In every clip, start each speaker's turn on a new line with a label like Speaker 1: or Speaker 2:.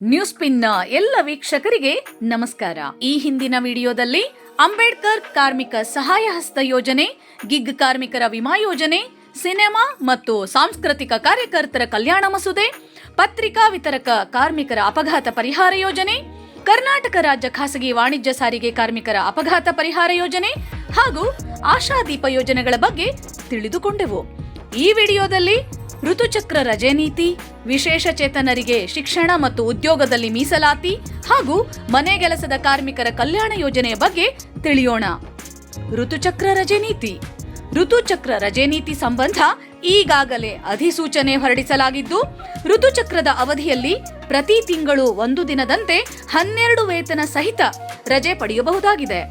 Speaker 1: News pin ಎಲ್ಲ ವೀಕ್ಷಕರಿಗೆ ನಮಸ್ಕಾರ. ಈ ಹಿಂದಿನ ವಿಡಿಯೋದಲ್ಲಿ ಅಂಬೇಡ್ಕರ್ ಕಾರ್ಮಿಕ ಸಹಾಯ ಹಸ್ತ ಯೋಜನೆ, ಗಿಗ್ ಕಾರ್ಮಿಕರ ವಿಮಾ ಯೋಜನೆ, ಸಿನೆಮಾ ಮತ್ತು ಸಾಂಸ್ಕೃತಿಕ ಕಾರ್ಯಕರ್ತರ ಕಲ್ಯಾಣ ಮಸೂದೆ, ಪತ್ರಿಕಾ ವಿತರಕ ಕಾರ್ಮಿಕರ ಅಪಘಾತ ಪರಿಹಾರ ಯೋಜನೆ, ಕರ್ನಾಟಕ ರಾಜ್ಯ ಖಾಸಗಿ ವಾಣಿಜ್ಯ ಸಾರಿಗೆ ಕಾರ್ಮಿಕರ ಅಪಘಾತ ಪರಿಹಾರ ಯೋಜನೆ ಹಾಗೂ ಆಶಾದೀಪ ಯೋಜನೆಗಳ ಬಗ್ಗೆ ತಿಳಿದುಕೊಂಡೆವು. ಈ ವಿಡಿಯೋದಲ್ಲಿ ಋತುಚಕ್ರ ರಜೆ ನೀತಿ, ವಿಶೇಷ ಚೇತನರಿಗೆ ಶಿಕ್ಷಣ ಮತ್ತು ಉದ್ಯೋಗದಲ್ಲಿ ಮೀಸಲಾತಿ ಹಾಗೂ ಮನೆಗೆಲಸದ ಕಾರ್ಮಿಕರ ಕಲ್ಯಾಣ ಯೋಜನೆಯ ಬಗ್ಗೆ ತಿಳಿಯೋಣ. ಋತುಚಕ್ರ ರಜೆ ನೀತಿ. ಋತುಚಕ್ರ ರಜೆ ನೀತಿ ಸಂಬಂಧ ಈಗಾಗಲೇ ಅಧಿಸೂಚನೆ ಹೊರಡಿಸಲಾಗಿದ್ದು, ಋತುಚಕ್ರದ ಅವಧಿಯಲ್ಲಿ ಪ್ರತಿ ತಿಂಗಳು 1 ದಿನದಂತೆ 12 ವೇತನ ಸಹಿತ ರಜೆ ಪಡೆಯಬಹುದಾಗಿದೆ.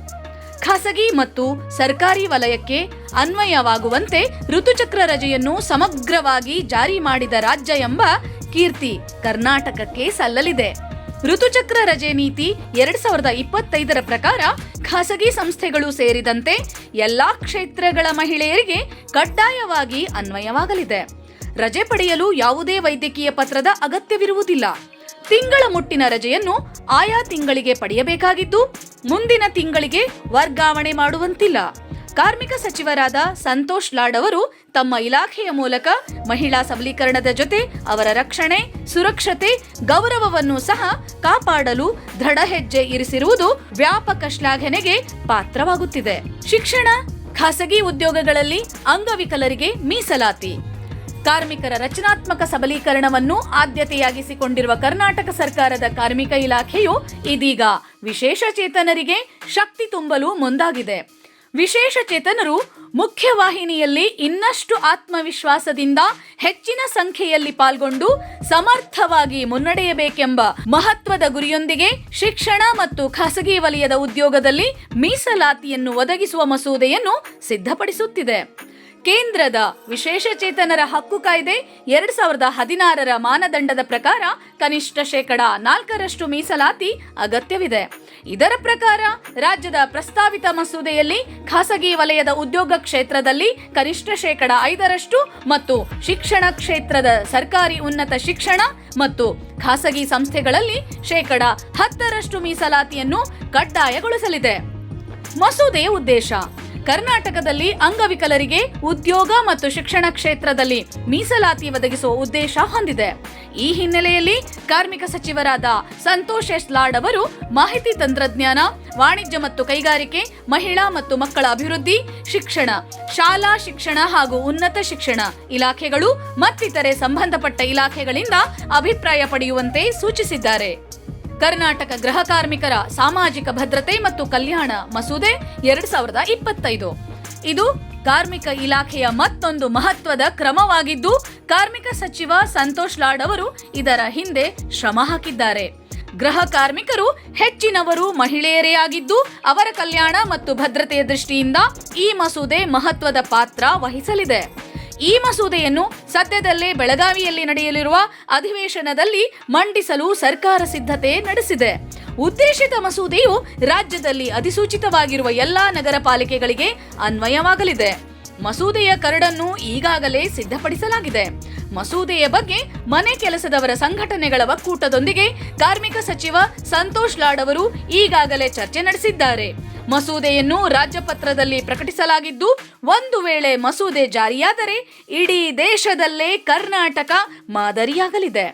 Speaker 1: ಖಾಸಗಿ ಮತ್ತು ಸರ್ಕಾರಿ ವಲಯಕ್ಕೆ ಅನ್ವಯವಾಗುವಂತೆ ಋತುಚಕ್ರ ರಜೆಯನ್ನು ಸಮಗ್ರವಾಗಿ ಜಾರಿ ಮಾಡಿದ ರಾಜ್ಯ ಎಂಬ ಕೀರ್ತಿ ಕರ್ನಾಟಕಕ್ಕೆ ಸಲ್ಲಲಿದೆ. ಋತುಚಕ್ರ ರಜೆ ನೀತಿ 2025ರ ಪ್ರಕಾರ ಖಾಸಗಿ ಸಂಸ್ಥೆಗಳು ಸೇರಿದಂತೆ ಎಲ್ಲಾ ಕ್ಷೇತ್ರಗಳ ಮಹಿಳೆಯರಿಗೆ ಕಡ್ಡಾಯವಾಗಿ ಅನ್ವಯವಾಗಲಿದೆ. ರಜೆ ಪಡೆಯಲು ಯಾವುದೇ ವೈದ್ಯಕೀಯ ಪತ್ರದ ಅಗತ್ಯವಿರುವುದಿಲ್ಲ. ತಿಂಗಳ ಮುಟ್ಟಿನ ರಜೆಯನ್ನು ಆಯಾ ತಿಂಗಳಿಗೆ ಪಡೆಯಬೇಕಾಗಿದ್ದು, ಮುಂದಿನ ತಿಂಗಳಿಗೆ ವರ್ಗಾವಣೆ ಮಾಡುವಂತಿಲ್ಲ. ಕಾರ್ಮಿಕ ಸಚಿವರಾದ ಸಂತೋಷ್ ಲಾಡ್ ಅವರು ತಮ್ಮ ಇಲಾಖೆಯ ಮೂಲಕ ಮಹಿಳಾ ಸಬಲೀಕರಣದ ಜೊತೆ ಅವರ ರಕ್ಷಣೆ, ಸುರಕ್ಷತೆ, ಗೌರವವನ್ನು ಸಹ ಕಾಪಾಡಲು ದೃಢ ಹೆಜ್ಜೆ ಇರಿಸಿರುವುದು ವ್ಯಾಪಕ ಶ್ಲಾಘನೆಗೆ ಪಾತ್ರವಾಗುತ್ತಿದೆ. ಶಿಕ್ಷಣ, ಖಾಸಗಿ ಉದ್ಯೋಗಗಳಲ್ಲಿ ಅಂಗವಿಕಲರಿಗೆ ಮೀಸಲಾತಿ. ಕಾರ್ಮಿಕರ ರಚನಾತ್ಮಕ ಸಬಲೀಕರಣವನ್ನು ಆದ್ಯತೆಯಾಗಿಸಿಕೊಂಡಿರುವ ಕರ್ನಾಟಕ ಸರ್ಕಾರದ ಕಾರ್ಮಿಕ ಇಲಾಖೆಯು ಇದೀಗ ವಿಶೇಷ ಚೇತನರಿಗೆ ಶಕ್ತಿ ತುಂಬಲು ಮುಂದಾಗಿದೆ. ವಿಶೇಷ ಚೇತನರು ಮುಖ್ಯವಾಹಿನಿಯಲ್ಲಿ ಇನ್ನಷ್ಟು ಆತ್ಮವಿಶ್ವಾಸದಿಂದ ಹೆಚ್ಚಿನ ಸಂಖ್ಯೆಯಲ್ಲಿ ಪಾಲ್ಗೊಂಡು ಸಮರ್ಥವಾಗಿ ಮುನ್ನಡೆಯಬೇಕೆಂಬ ಮಹತ್ವದ ಗುರಿಯೊಂದಿಗೆ ಶಿಕ್ಷಣ ಮತ್ತು ಖಾಸಗಿ ವಲಯದ ಉದ್ಯೋಗದಲ್ಲಿ ಮೀಸಲಾತಿಯನ್ನು ಒದಗಿಸುವ ಮಸೂದೆಯನ್ನು ಸಿದ್ಧಪಡಿಸುತ್ತಿದೆ. ಕೇಂದ್ರದ ವಿಶೇಷ ಚೇತನರ ಹಕ್ಕು ಕಾಯ್ದೆ 2016ರ ಮಾನದಂಡದ ಪ್ರಕಾರ ಕನಿಷ್ಠ 4% ಮೀಸಲಾತಿ ಅಗತ್ಯವಿದೆ. ಇದರ ಪ್ರಕಾರ ರಾಜ್ಯದ ಪ್ರಸ್ತಾವಿತ ಮಸೂದೆಯಲ್ಲಿ ಖಾಸಗಿ ವಲಯದ ಉದ್ಯೋಗ ಕ್ಷೇತ್ರದಲ್ಲಿ ಕನಿಷ್ಠ 5% ಮತ್ತು ಶಿಕ್ಷಣ ಕ್ಷೇತ್ರದ ಸರ್ಕಾರಿ ಉನ್ನತ ಶಿಕ್ಷಣ ಮತ್ತು ಖಾಸಗಿ ಸಂಸ್ಥೆಗಳಲ್ಲಿ 10% ಮೀಸಲಾತಿಯನ್ನು ಕಡ್ಡಾಯಗೊಳಿಸಲಿದೆ. ಮಸೂದೆಯ ಉದ್ದೇಶ: ಕರ್ನಾಟಕದಲ್ಲಿ ಅಂಗವಿಕಲರಿಗೆ ಉದ್ಯೋಗ ಮತ್ತು ಶಿಕ್ಷಣ ಕ್ಷೇತ್ರದಲ್ಲಿ ಮೀಸಲಾತಿ ಒದಗಿಸುವ ಉದ್ದೇಶ ಹೊಂದಿದೆ. ಈ ಹಿನ್ನೆಲೆಯಲ್ಲಿ ಕಾರ್ಮಿಕ ಸಚಿವರಾದ ಸಂತೋಷ್ ಎಸ್ ಲಾಡ್ ಅವರು ಮಾಹಿತಿ ತಂತ್ರಜ್ಞಾನ, ವಾಣಿಜ್ಯ ಮತ್ತು ಕೈಗಾರಿಕೆ, ಮಹಿಳಾ ಮತ್ತು ಮಕ್ಕಳ ಅಭಿವೃದ್ಧಿ, ಶಿಕ್ಷಣ, ಶಾಲಾ ಶಿಕ್ಷಣ ಹಾಗೂ ಉನ್ನತ ಶಿಕ್ಷಣ ಇಲಾಖೆಗಳು ಮತ್ತಿತರೆ ಸಂಬಂಧಪಟ್ಟ ಇಲಾಖೆಗಳಿಂದ ಅಭಿಪ್ರಾಯ ಪಡೆಯುವಂತೆ ಸೂಚಿಸಿದ್ದಾರೆ. ಕರ್ನಾಟಕ ಗೃಹ ಕಾರ್ಮಿಕರ ಸಾಮಾಜಿಕ ಭದ್ರತೆ ಮತ್ತು ಕಲ್ಯಾಣ ಮಸೂದೆ 2025. ಇದು ಕಾರ್ಮಿಕ ಇಲಾಖೆಯ ಮತ್ತೊಂದು ಮಹತ್ವದ ಕ್ರಮವಾಗಿದ್ದು, ಕಾರ್ಮಿಕ ಸಚಿವ ಸಂತೋಷ್ ಲಾಡ್ ಅವರು ಇದರ ಹಿಂದೆ ಶ್ರಮ ಹಾಕಿದ್ದಾರೆ. ಗೃಹ ಕಾರ್ಮಿಕರು ಹೆಚ್ಚಿನವರು ಮಹಿಳೆಯರೇ ಆಗಿದ್ದು, ಅವರ ಕಲ್ಯಾಣ ಮತ್ತು ಭದ್ರತೆಯ ದೃಷ್ಟಿಯಿಂದ ಈ ಮಸೂದೆ ಮಹತ್ವದ ಪಾತ್ರ ವಹಿಸಲಿದೆ. ಈ ಮಸೂದೆಯನ್ನು ಸದ್ಯದಲ್ಲೇ ಬೆಳಗಾವಿಯಲ್ಲಿ ನಡೆಯಲಿರುವ ಅಧಿವೇಶನದಲ್ಲಿ ಮಂಡಿಸಲು ಸರ್ಕಾರ ಸಿದ್ಧತೆ ನಡೆಸಿದೆ. ಉದ್ದೇಶಿತ ಮಸೂದೆಯು ರಾಜ್ಯದಲ್ಲಿ ಅಧಿಸೂಚಿತವಾಗಿರುವ ಎಲ್ಲಾ ನಗರ ಪಾಲಿಕೆಗಳಿಗೆ ಅನ್ವಯವಾಗಲಿದೆ. ಮಸೂದೆಯ ಕರಡನ್ನು ಈಗಾಗಲೇ ಸಿದ್ಧಪಡಿಸಲಾಗಿದೆ. ಮಸೂದೆಯ ಬಗ್ಗೆ ಮನೆ ಕೆಲಸದವರ ಸಂಘಟನೆಗಳ ಒಕ್ಕೂಟದೊಂದಿಗೆ ಕಾರ್ಮಿಕ ಸಚಿವ ಸಂತೋಷ್ ಲಾಡ್ ಅವರು ಈಗಾಗಲೇ ಚರ್ಚೆ ನಡೆಸಿದ್ದಾರೆ. ಮಸೂದೆಯನ್ನು ರಾಜ್ಯಪತ್ರದಲ್ಲಿ ಪ್ರಕಟಿಸಲಾಗಿದ್ದು, ಒಂದು ವೇಳೆ ಮಸೂದೆ ಜಾರಿಯಾದರೆ ಇಡೀ ದೇಶದಲ್ಲೇ ಕರ್ನಾಟಕ ಮಾದರಿಯಾಗಲಿದೆ.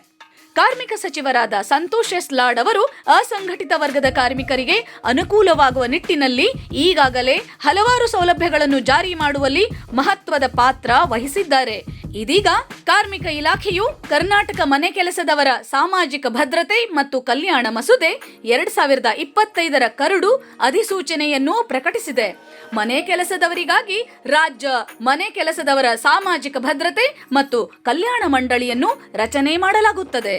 Speaker 1: ಕಾರ್ಮಿಕ ಸಚಿವರಾದ ಸಂತೋಷ್ ಎಸ್ ಲಾಡ್ ಅವರು ಅಸಂಘಟಿತ ವರ್ಗದ ಕಾರ್ಮಿಕರಿಗೆ ಅನುಕೂಲವಾಗುವ ನಿಟ್ಟಿನಲ್ಲಿ ಈಗಾಗಲೇ ಹಲವಾರು ಸೌಲಭ್ಯಗಳನ್ನು ಜಾರಿ ಮಾಡುವಲ್ಲಿ ಮಹತ್ವದ ಪಾತ್ರ ವಹಿಸಿದ್ದಾರೆ. ಇದೀಗ ಕಾರ್ಮಿಕ ಇಲಾಖೆಯು ಕರ್ನಾಟಕ ಮನೆ ಕೆಲಸದವರ ಸಾಮಾಜಿಕ ಭದ್ರತೆ ಮತ್ತು ಕಲ್ಯಾಣ ಮಸೂದೆ 2025ರ ಕರಡು ಅಧಿಸೂಚನೆಯನ್ನು ಪ್ರಕಟಿಸಿದೆ. ಮನೆ ಕೆಲಸದವರಿಗಾಗಿ ರಾಜ್ಯ ಮನೆ ಕೆಲಸದವರ ಸಾಮಾಜಿಕ ಭದ್ರತೆ ಮತ್ತು ಕಲ್ಯಾಣ ಮಂಡಳಿಯನ್ನು ರಚನೆ ಮಾಡಲಾಗುತ್ತದೆ.